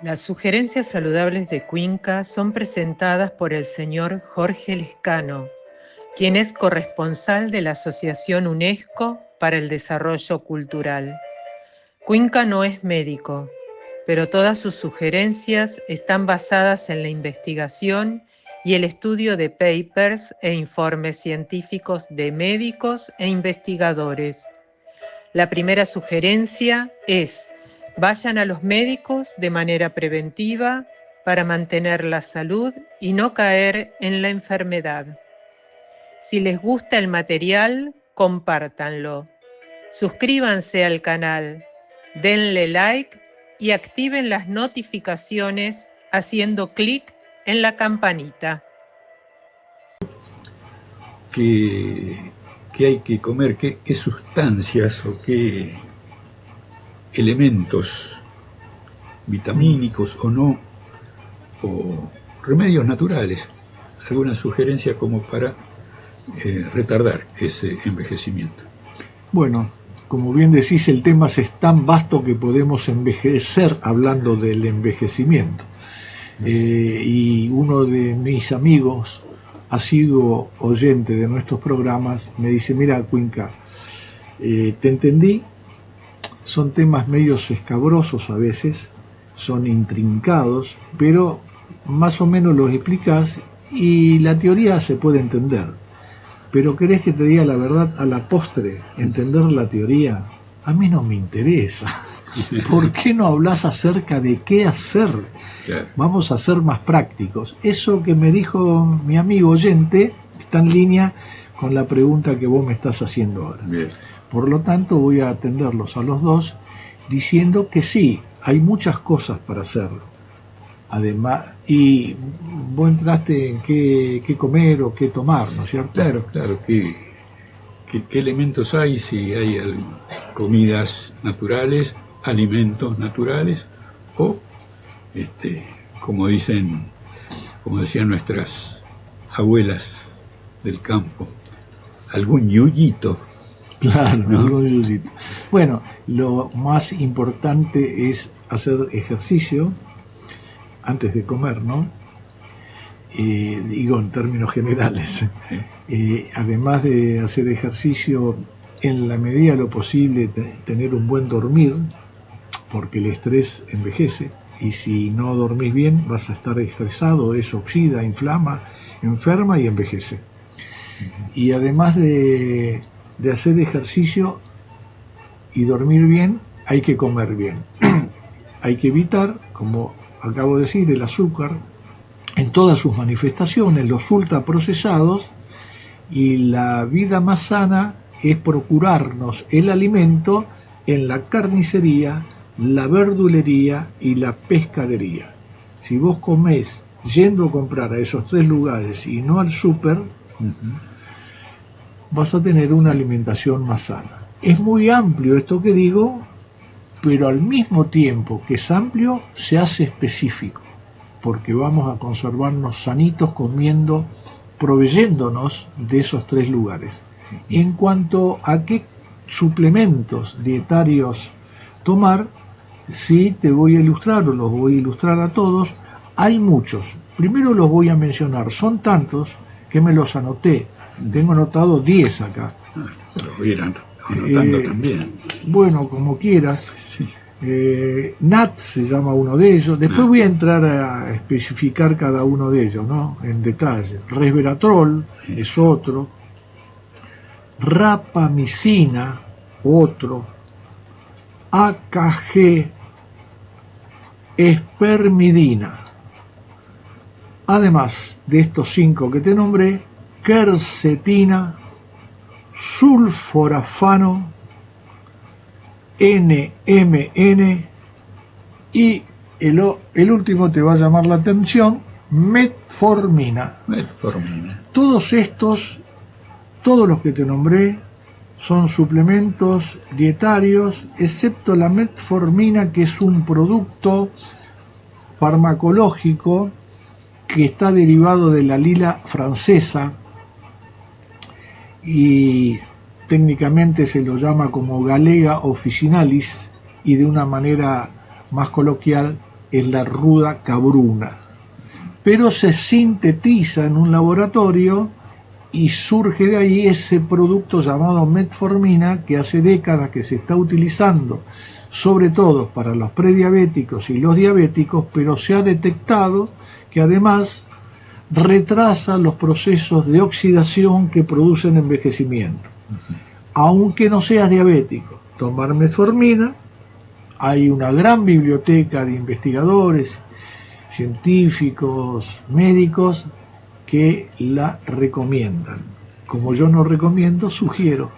Las sugerencias saludables de Cuenca son presentadas por el señor Jorge Lescano, quien es corresponsal de la Asociación UNESCO para el Desarrollo Cultural. Cuenca no es médico, pero todas sus sugerencias están basadas en la investigación y el estudio de papers e informes científicos de médicos e investigadores. La primera sugerencia es: vayan a los médicos de manera preventiva para mantener la salud y no caer en la enfermedad. Si les gusta el material, compártanlo. Suscríbanse al canal, denle like y activen las notificaciones haciendo clic en la campanita. ¿Qué hay que comer? ¿Qué sustancias o qué elementos vitamínicos o no, o remedios naturales? ¿Alguna sugerencia como para retardar ese envejecimiento? Bueno, como bien decís, el tema es tan vasto que podemos envejecer hablando del envejecimiento. Y uno de mis amigos, asiduo oyente de nuestros programas, me dice: mira, Cuenca, te entendí, son temas medios escabrosos a veces, son intrincados, pero más o menos los explicas y la teoría se puede entender. Pero ¿querés que te diga la verdad? A la postre, entender la teoría, a mí no me interesa. ¿Por qué no hablas acerca de qué hacer? Claro. Vamos a ser más prácticos. Eso que me dijo mi amigo oyente está en línea con la pregunta que vos me estás haciendo ahora. Bien. Por lo tanto, voy a atenderlos a los dos diciendo que sí, hay muchas cosas para hacerlo. Además, y vos entraste en qué comer o qué tomar, ¿no es cierto? Claro. ¿Qué elementos hay? Si hay comidas naturales, alimentos naturales, o como decían nuestras abuelas del campo, algún yuyito. Claro, ¿no? algún yuyito. Bueno, lo más importante es hacer ejercicio antes de comer, ¿no? Digo en términos generales. Además de hacer ejercicio, en la medida de lo posible tener un buen dormir, porque el estrés envejece, y si no dormís bien vas a estar estresado, eso oxida, inflama, enferma y envejece. Y además de hacer ejercicio y dormir bien, hay que comer bien. Hay que evitar, como acabo de decir, el azúcar en todas sus manifestaciones, los ultraprocesados, y la vida más sana es procurarnos el alimento en la carnicería, la verdulería y la pescadería. Si vos comés yendo a comprar a esos tres lugares y no al súper, vas a tener una alimentación más sana. Es muy amplio esto que digo, pero al mismo tiempo que es amplio, se hace específico, porque vamos a conservarnos sanitos comiendo, proveyéndonos de esos tres lugares. En cuanto a qué suplementos dietarios tomar, sí te voy a ilustrar, o los voy a ilustrar a todos. Hay muchos. Primero los voy a mencionar. Son tantos que me los anoté. Tengo anotado 10 acá. Los voy a ir anotando también. Bueno, como quieras. Sí. NAT se llama uno de ellos. Después voy a entrar a especificar cada uno de ellos, ¿no? En detalle. Resveratrol es otro. Rapamicina, otro. AKG, espermidina. Además de estos 5 que te nombré, quercetina, sulforafano, NMN y el último te va a llamar la atención, metformina. Todos estos, todos los que te nombré, son suplementos dietarios, excepto la metformina, que es un producto farmacológico que está derivado de la lila francesa y técnicamente se lo llama como Galega officinalis, y de una manera más coloquial es la ruda cabruna, pero se sintetiza en un laboratorio y surge de ahí ese producto llamado metformina, que hace décadas que se está utilizando sobre todo para los prediabéticos y los diabéticos, pero se ha detectado que además retrasa los procesos de oxidación que producen envejecimiento. Aunque no seas diabético, tomar metformina, hay una gran biblioteca de investigadores, científicos, médicos que la recomiendan. Como yo no recomiendo, sugiero.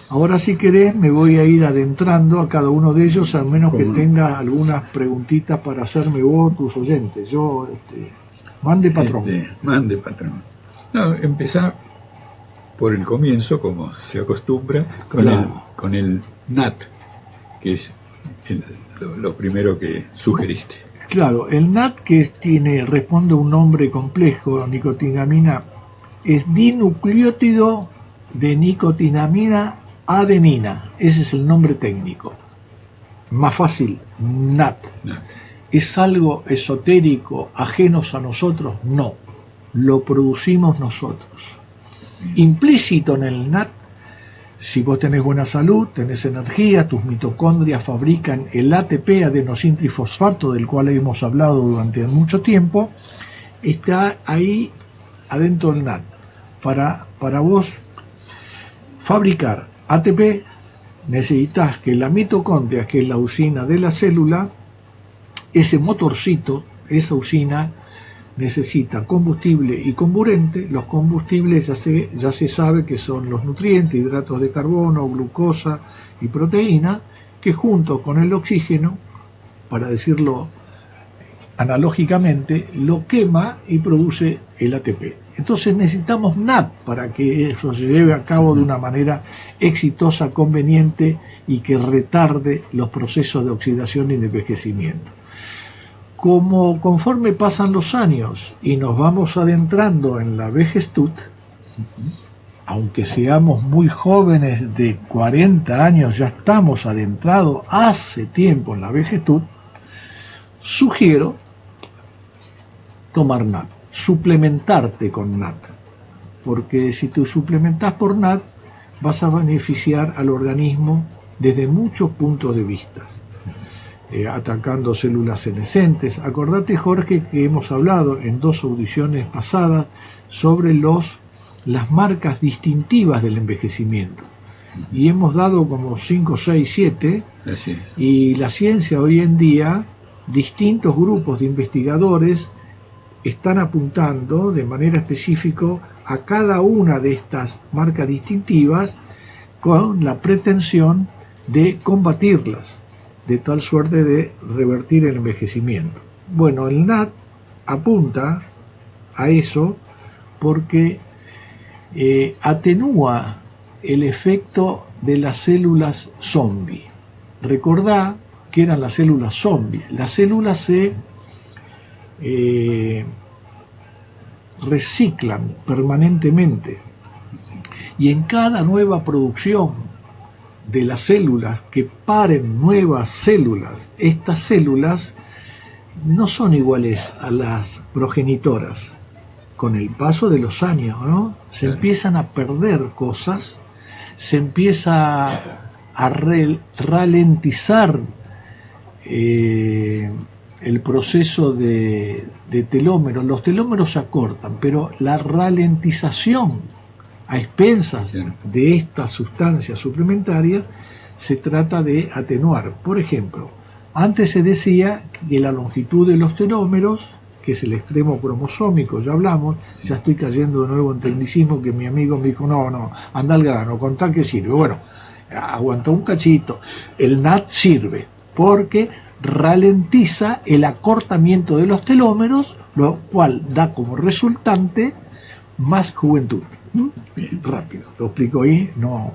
Ahora, si querés, me voy a ir adentrando a cada uno de ellos, al menos que tengas algunas preguntitas para hacerme vos, tus oyentes. Yo, mande patrón. Mande patrón. No, empezá por el comienzo, como se acostumbra, con el NAT, que es lo primero que sugeriste. Claro, el NAT, que responde a un nombre complejo, nicotinamina, es dinucleótido de nicotinamina adenina. Ese es el nombre técnico. Más fácil, NAT. ¿Es algo esotérico, ajenos a nosotros? No, lo producimos nosotros. Implícito en el NAT, si vos tenés buena salud, tenés energía, tus mitocondrias fabrican el ATP, adenosintrifosfato, del cual hemos hablado durante mucho tiempo, está ahí adentro del NAT. Para vos fabricar ATP, necesitas que la mitocondria, que es la usina de la célula, ese motorcito, esa usina, necesita combustible y comburente. Los combustibles ya se sabe que son los nutrientes, hidratos de carbono, glucosa y proteína, que junto con el oxígeno, para decirlo analógicamente, lo quema y produce el ATP. Entonces necesitamos NAT para que eso se lleve a cabo de una manera exitosa, conveniente y que retarde los procesos de oxidación y de envejecimiento. Conforme pasan los años y nos vamos adentrando en la vejestud, aunque seamos muy jóvenes de 40 años, ya estamos adentrados hace tiempo en la vejestud, sugiero tomar NAT, suplementarte con NAT, porque si te suplementas por NAT vas a beneficiar al organismo desde muchos puntos de vista. Atacando células senescentes. Acordate, Jorge, que hemos hablado en 2 audiciones pasadas sobre las marcas distintivas del envejecimiento. Y hemos dado como 5, 6, 7. Y la ciencia hoy en día, distintos grupos de investigadores están apuntando de manera específica a cada una de estas marcas distintivas con la pretensión de combatirlas, de tal suerte de revertir el envejecimiento. Bueno, el NAT apunta a eso porque atenúa el efecto de las células zombie. Recordá que eran las células zombies. Las células se reciclan permanentemente y en cada nueva producción de las células que paren nuevas células, estas células no son iguales a las progenitoras. Con el paso de los años, ¿no? Se empiezan a perder cosas, se empieza a ralentizar el proceso de telómeros. Los telómeros se acortan, pero la ralentización a expensas de estas sustancias suplementarias se trata de atenuar. Por ejemplo, antes se decía que la longitud de los telómeros, que es el extremo cromosómico, ya hablamos, ya estoy cayendo de nuevo en tecnicismo, que mi amigo me dijo, no, anda al grano, contá qué sirve. Bueno, aguantó un cachito. El NAT sirve porque ralentiza el acortamiento de los telómeros, lo cual da como resultante más juventud. Bien, rápido, lo explico ahí, no,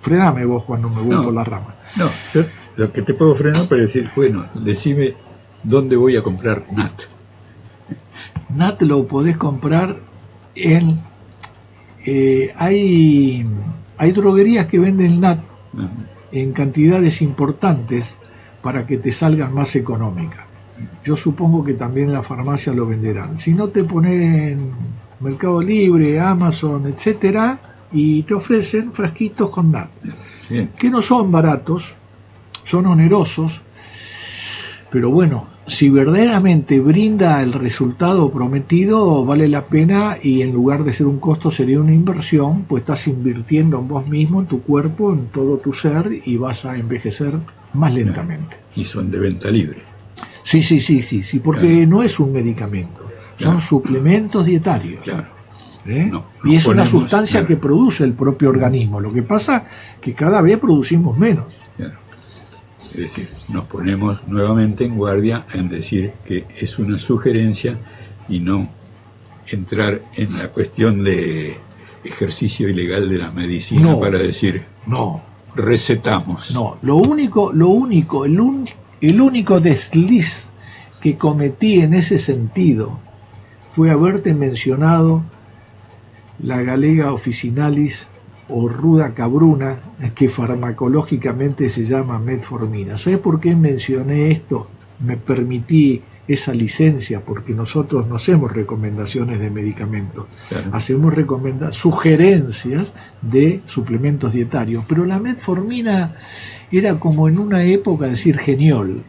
frename vos cuando me voy por la rama. No, yo lo que te puedo frenar para decir, bueno, decime dónde voy a comprar NAT. NAT lo podés comprar en... hay droguerías que venden NAT en cantidades importantes para que te salgan más económicas. yo supongo que también en la farmacia lo venderán. Si no, te ponen Mercado Libre, Amazon, etcétera, y te ofrecen frasquitos con NAT, que no son baratos, son onerosos, pero bueno, si verdaderamente brinda el resultado prometido, vale la pena, y en lugar de ser un costo sería una inversión, pues estás invirtiendo en vos mismo, en tu cuerpo, en todo tu ser, y vas a envejecer más lentamente. Y son de venta libre. Sí, porque no es un medicamento, son suplementos dietarios. Y es una sustancia que produce el propio organismo. Lo que pasa que cada vez producimos menos. Es decir, nos ponemos nuevamente en guardia en decir que es una sugerencia y no entrar en la cuestión de ejercicio ilegal de la medicina para decir recetamos. No, el único desliz que cometí en ese sentido fue haberte mencionado la Galega officinalis o ruda cabruna, que farmacológicamente se llama metformina. ¿Sabes por qué mencioné esto? Me permití esa licencia, porque nosotros no hacemos recomendaciones de medicamentos, hacemos sugerencias de suplementos dietarios, pero la metformina era como en una época decir geniol.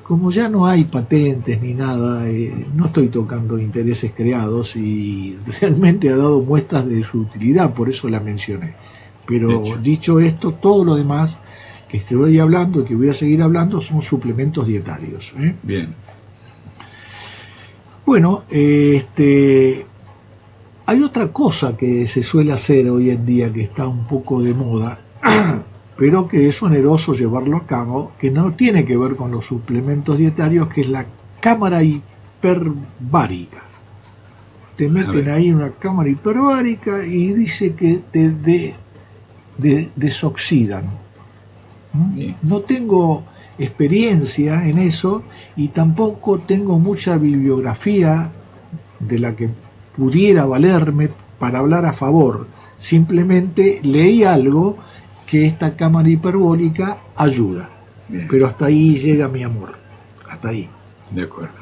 Como ya no hay patentes ni nada, no estoy tocando intereses creados, y realmente ha dado muestras de su utilidad, por eso la mencioné. Pero dicho esto, todo lo demás que estoy hablando y que voy a seguir hablando son suplementos dietarios. Bien. Bueno, hay otra cosa que se suele hacer hoy en día que está un poco de moda, pero que es oneroso llevarlo a cabo, que no tiene que ver con los suplementos dietarios, que es la cámara hiperbárica. Te meten ahí una cámara hiperbárica y dice que te desoxidan. No tengo experiencia en eso y tampoco tengo mucha bibliografía de la que pudiera valerme para hablar a favor. Simplemente leí algo que esta cámara hiperbólica ayuda. Bien. Pero hasta ahí llega mi amor, hasta ahí. De acuerdo.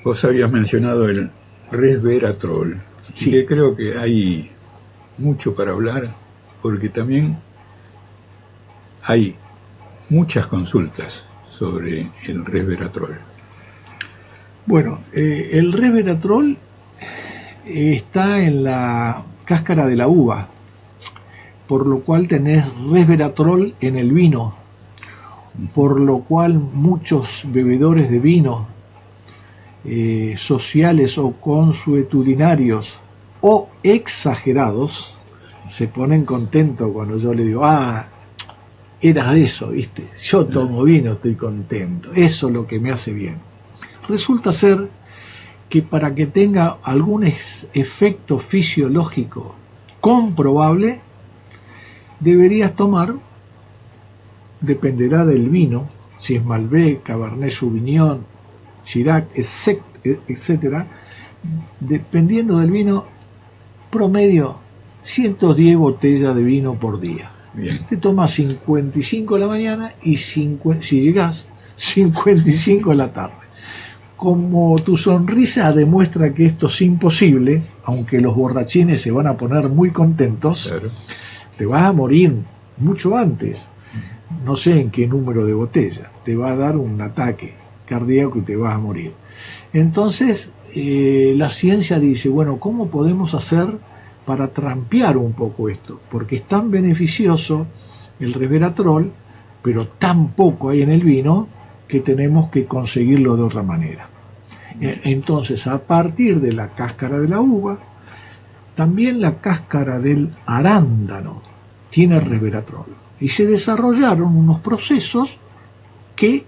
Vos habías mencionado el resveratrol, sí, que creo que hay mucho para hablar, porque también hay muchas consultas sobre el resveratrol. Bueno, el resveratrol está en la cáscara de la uva, por lo cual tenés resveratrol en el vino, por lo cual muchos bebedores de vino, sociales o consuetudinarios o exagerados, se ponen contentos cuando yo le digo, era eso, ¿viste? Yo tomo vino, estoy contento, eso es lo que me hace bien. Resulta ser que para que tenga algún efecto fisiológico comprobable, deberías tomar, dependerá del vino, si es Malbec, Cabernet Sauvignon, Chirac, etcétera, dependiendo del vino, promedio 110 botellas de vino por día. Bien. Te tomas 55 en la mañana y si llegás, 55 en la tarde. Como tu sonrisa demuestra que esto es imposible, aunque los borrachines se van a poner muy contentos, claro, te vas a morir mucho antes. No sé en qué número de botella. Te va a dar un ataque cardíaco y te vas a morir. Entonces, la ciencia dice, bueno, ¿cómo podemos hacer para trampear un poco esto? Porque es tan beneficioso el resveratrol, pero tan poco hay en el vino, que tenemos que conseguirlo de otra manera. Entonces, a partir de la cáscara de la uva, también la cáscara del arándano tiene resveratrol. Y se desarrollaron unos procesos que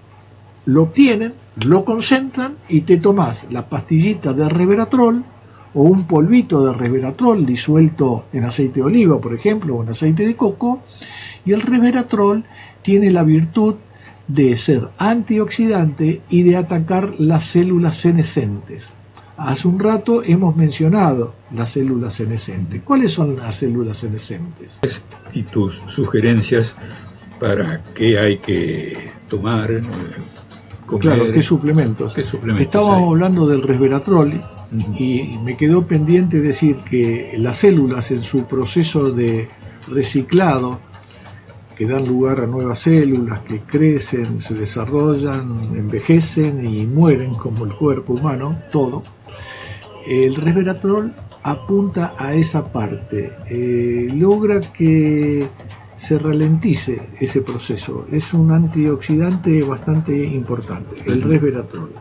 lo obtienen, lo concentran y te tomás la pastillita de resveratrol o un polvito de resveratrol disuelto en aceite de oliva, por ejemplo, o en aceite de coco, y el resveratrol tiene la virtud de ser antioxidante y de atacar las células senescentes. Hace un rato hemos mencionado las células senescentes. ¿Cuáles son las células senescentes? Y tus sugerencias para qué hay que tomar, comer. Claro, ¿qué suplementos? Estábamos hablando del resveratrol y me quedó pendiente decir que las células en su proceso de reciclado, que dan lugar a nuevas células que crecen, se desarrollan, envejecen y mueren como el cuerpo humano, todo, el resveratrol apunta a esa parte, logra que se ralentice ese proceso. Es un antioxidante bastante importante, el resveratrol,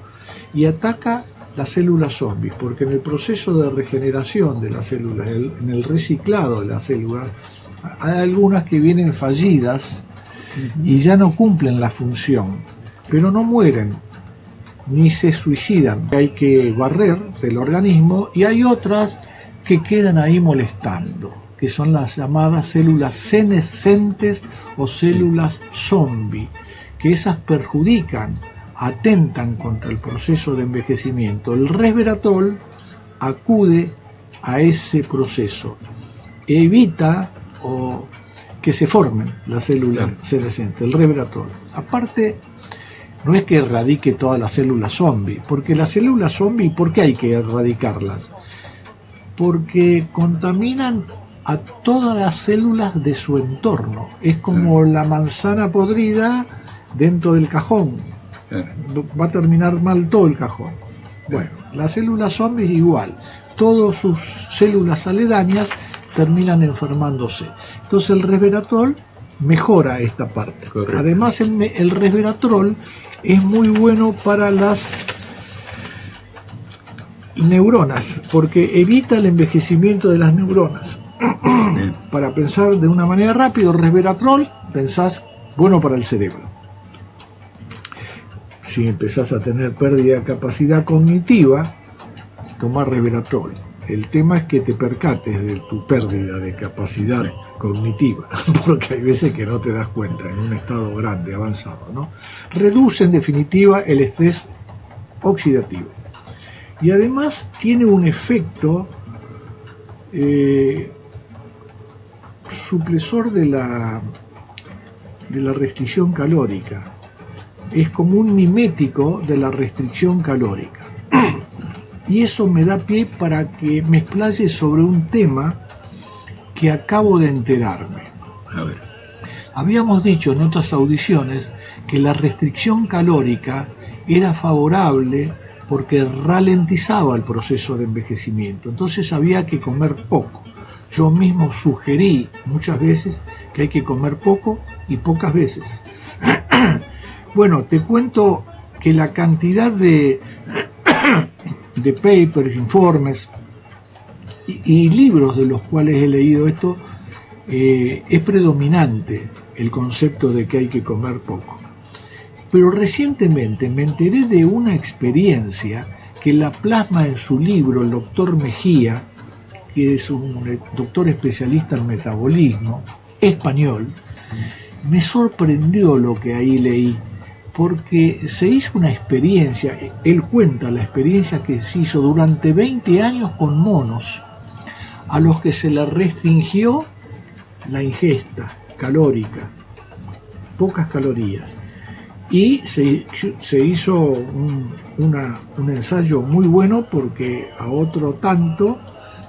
y ataca las células zombies, porque en el proceso de regeneración de las células, en el reciclado de las células, hay algunas que vienen fallidas y ya no cumplen la función, pero no mueren ni se suicidan. Hay que barrer del organismo, y hay otras que quedan ahí molestando, que son las llamadas células senescentes o células zombie, que esas perjudican, atentan contra el proceso de envejecimiento. El resveratrol acude a ese proceso, evita que se formen las células senescentes, el resveratrol. Aparte, no es que erradique todas las células zombie, porque las células zombie, ¿por qué hay que erradicarlas? Porque contaminan a todas las células de su entorno. Es como la manzana podrida dentro del cajón. Va a terminar mal todo el cajón. Bueno, las células zombies igual. Todas sus células aledañas terminan enfermándose. Entonces el resveratrol mejora esta parte. Correcto. Además el resveratrol es muy bueno para las neuronas, porque evita el envejecimiento de las neuronas. Para pensar de una manera rápida, resveratrol, pensás, bueno para el cerebro. Si empezás a tener pérdida de capacidad cognitiva, tomar resveratrol. El tema es que te percates de tu pérdida de capacidad cognitiva, porque hay veces que no te das cuenta en un estado grande, avanzado, ¿no? Reduce en definitiva el estrés oxidativo. Y además tiene un efecto supresor de la restricción calórica. Es como un mimético de la restricción calórica. Y eso me da pie para que me explaye sobre un tema que acabo de enterarme. A ver. Habíamos dicho en otras audiciones que la restricción calórica era favorable porque ralentizaba el proceso de envejecimiento. Entonces había que comer poco. Yo mismo sugerí muchas veces que hay que comer poco y pocas veces. Bueno, te cuento que la cantidad de papers, informes y libros de los cuales he leído esto, es predominante el concepto de que hay que comer poco. Pero recientemente me enteré de una experiencia que la plasma en su libro el doctor Mejía, que es un doctor especialista en metabolismo, español. Me sorprendió lo que ahí leí, porque se hizo una experiencia, él cuenta la experiencia que se hizo durante 20 años con monos, a los que se les restringió la ingesta calórica, pocas calorías, y se hizo un ensayo muy bueno, porque a otro tanto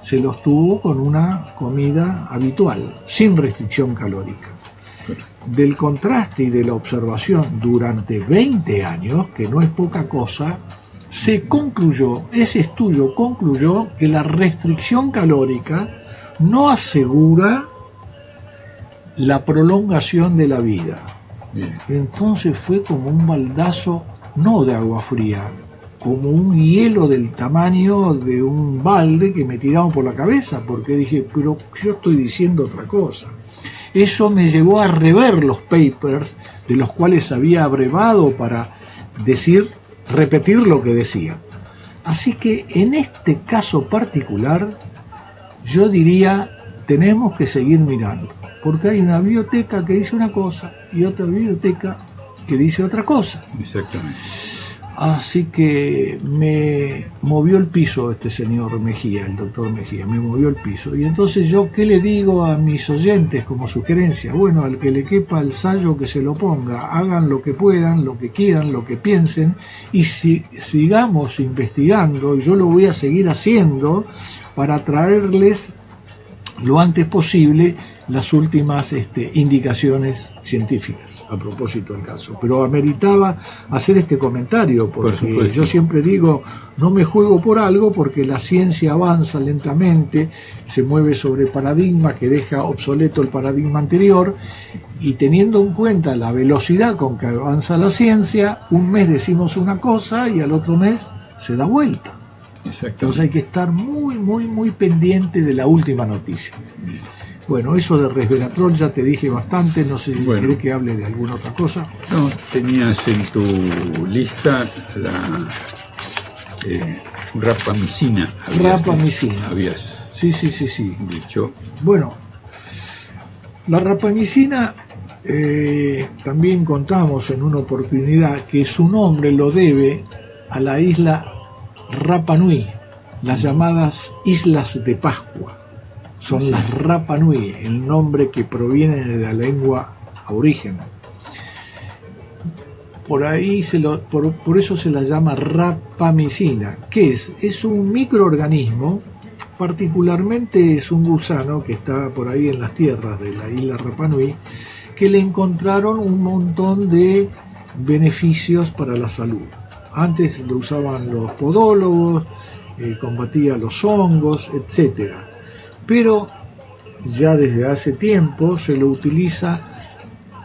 se los tuvo con una comida habitual, sin restricción calórica. Del contraste y de la observación durante 20 años, que no es poca cosa, ese estudio concluyó que la restricción calórica no asegura la prolongación de la vida. Bien. Entonces fue como un baldazo, no de agua fría, como un hielo del tamaño de un balde que me tiraron por la cabeza, porque dije, pero yo estoy diciendo otra cosa. Eso me llevó a rever los papers de los cuales había abrevado para repetir lo que decía. Así que en este caso particular, yo diría, tenemos que seguir mirando, porque hay una biblioteca que dice una cosa y otra biblioteca que dice otra cosa. Exactamente. Así que me movió el piso este señor Mejía, el doctor Mejía, me movió el piso. Y entonces yo, ¿qué le digo a mis oyentes como sugerencia? Bueno, al que le quepa el sayo que se lo ponga, hagan lo que puedan, lo que quieran, lo que piensen, y sigamos investigando, y yo lo voy a seguir haciendo para traerles lo antes posible las últimas indicaciones científicas a propósito del caso. Pero ameritaba hacer este comentario, porque yo siempre digo, no me juego por algo, porque la ciencia avanza lentamente, se mueve sobre paradigmas que deja obsoleto el paradigma anterior, y teniendo en cuenta la velocidad con que avanza la ciencia, un mes decimos una cosa y al otro mes se da vuelta. Entonces hay que estar muy pendiente de la última noticia. Bueno, eso de resveratrol ya te dije bastante, no sé si querés que hable de alguna otra cosa. No, tenías en tu lista la rapamicina. Rapamicina. Habías sí. dicho. Bueno, la rapamicina también contamos en una oportunidad que su nombre lo debe a la isla Rapa Nui, las llamadas Islas de Pascua. Son las Rapa Nui, el nombre que proviene de la lengua aborigen. Por ahí por eso se la llama rapamicina. ¿Qué es? Es un microorganismo, particularmente es un gusano que está por ahí en las tierras de la isla Rapa Nui, que le encontraron un montón de beneficios para la salud. Antes lo usaban los podólogos, combatía los hongos, etcétera. Pero ya desde hace tiempo se lo utiliza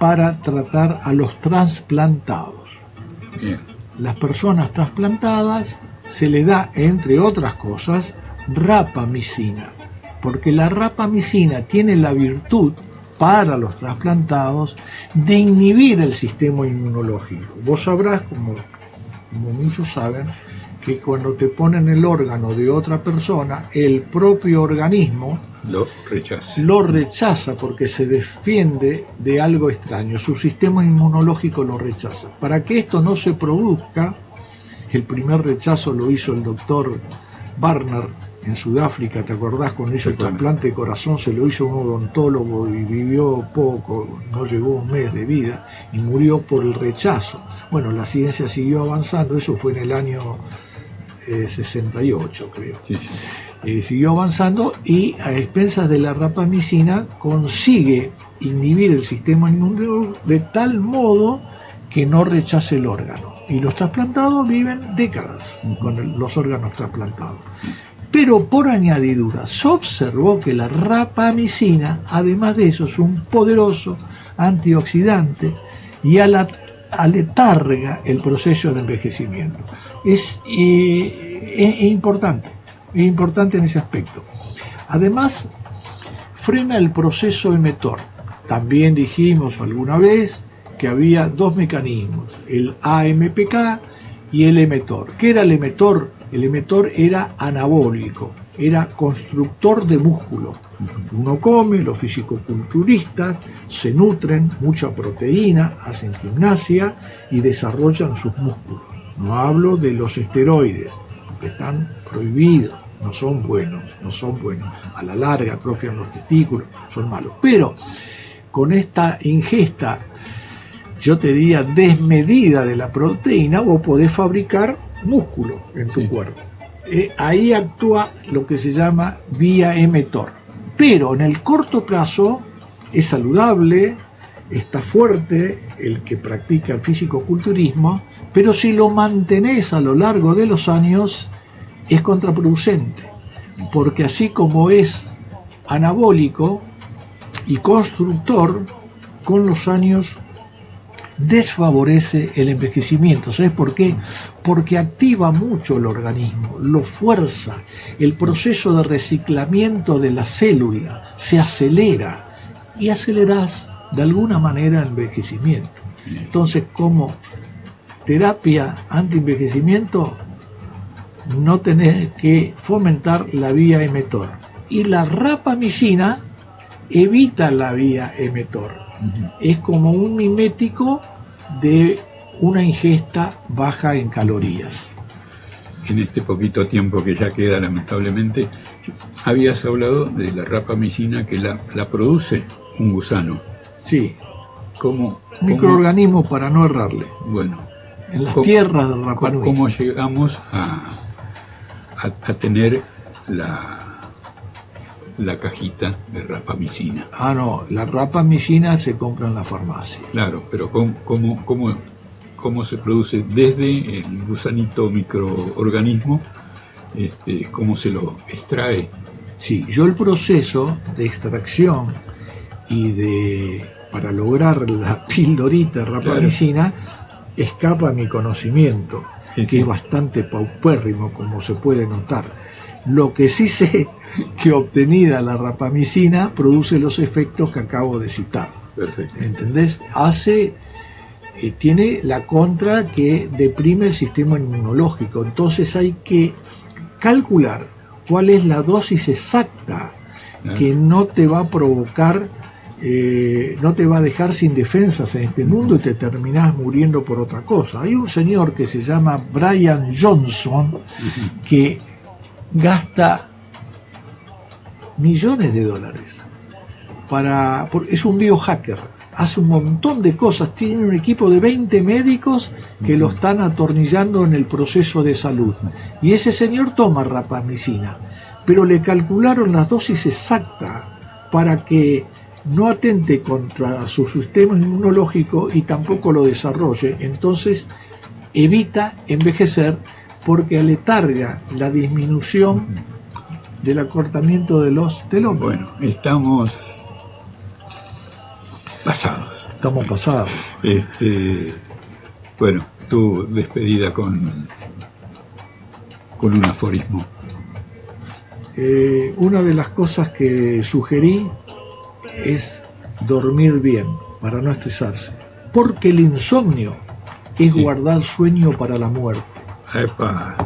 para tratar a los trasplantados. Bien. Las personas trasplantadas se le da, entre otras cosas, rapamicina, porque la rapamicina tiene la virtud para los trasplantados de inhibir el sistema inmunológico. Vos sabrás, como muchos saben, que cuando te ponen el órgano de otra persona, el propio organismo lo rechaza porque se defiende de algo extraño. Su sistema inmunológico lo rechaza. Para que esto no se produzca, el primer rechazo lo hizo el doctor Barnard en Sudáfrica. ¿Te acordás cuando hizo el trasplante de corazón? Se lo hizo un odontólogo y vivió poco, no llegó un mes de vida y murió por el rechazo. Bueno, la ciencia siguió avanzando, eso fue en el año 68, creo. Siguió avanzando y a expensas de la rapamicina consigue inhibir el sistema inmunológico de tal modo que no rechace el órgano. Y los trasplantados viven décadas con los órganos trasplantados. Pero por añadidura se observó que la rapamicina, además de eso, es un poderoso antioxidante y aletarga el proceso de envejecimiento. Es importante en ese aspecto. Además, frena el proceso emetor. También dijimos alguna vez que había dos mecanismos, el AMPK y el emetor. ¿Qué era el emetor? El emetor era anabólico, era constructor de músculo. Uno come, los fisicoculturistas se nutren, mucha proteína, hacen gimnasia y desarrollan sus músculos. No hablo de los esteroides, que están prohibidos, no son buenos. A la larga atrofian los testículos, son malos. Pero con esta ingesta, yo te diría desmedida de la proteína, vos podés fabricar músculo en tu cuerpo. Ahí actúa lo que se llama vía emetor. Pero en el corto plazo es saludable, está fuerte el que practica el fisicoculturismo, pero si lo mantenés a lo largo de los años es contraproducente, porque así como es anabólico y constructor, con los años desfavorece el envejecimiento. ¿Sabes por qué? Porque activa mucho el organismo, lo fuerza, el proceso de reciclamiento de la célula se acelera y acelerás de alguna manera el envejecimiento. Entonces, como terapia anti-envejecimiento, no tenés que fomentar la vía emetor. Y la rapamicina evita la vía emetor. Es como un mimético de una ingesta baja en calorías. En este poquito tiempo que ya queda, lamentablemente, habías hablado de la rapamicina, que la produce un gusano. Sí, ¿Cómo? microorganismo, para no errarle. Bueno, En las tierras de Rapa Nui. ¿cómo llegamos a tener la cajita de rapamicina? Ah, no, la rapamicina se compra en la farmacia. Claro, pero ¿cómo se produce desde el gusanito microorganismo? ¿Cómo se lo extrae? Sí, yo el proceso de extracción para lograr la pildorita de rapamicina, escapa a mi conocimiento, Sí, que es bastante paupérrimo, como se puede notar. Lo que sí sé, que obtenida la rapamicina produce los efectos que acabo de citar. Perfecto. ¿Entendés? Tiene la contra que deprime el sistema inmunológico. Entonces hay que calcular cuál es la dosis exacta que no te va a provocar, no te va a dejar sin defensas en este mundo y te terminás muriendo por otra cosa. Hay un señor que se llama Brian Johnson que gasta millones de dólares es un biohacker, hace un montón de cosas, tiene un equipo de 20 médicos que lo están atornillando en el proceso de salud, y ese señor toma rapamicina, pero le calcularon la dosis exacta para que no atente contra su sistema inmunológico y tampoco lo desarrolle. Entonces evita envejecer porque aletarga la disminución del acortamiento del hombre. Bueno, estamos pasados. Estamos pasados. Bueno, tu despedida con un aforismo. Una de las cosas que sugerí es dormir bien para no estresarse, porque el insomnio es guardar sueño para la muerte. Epa.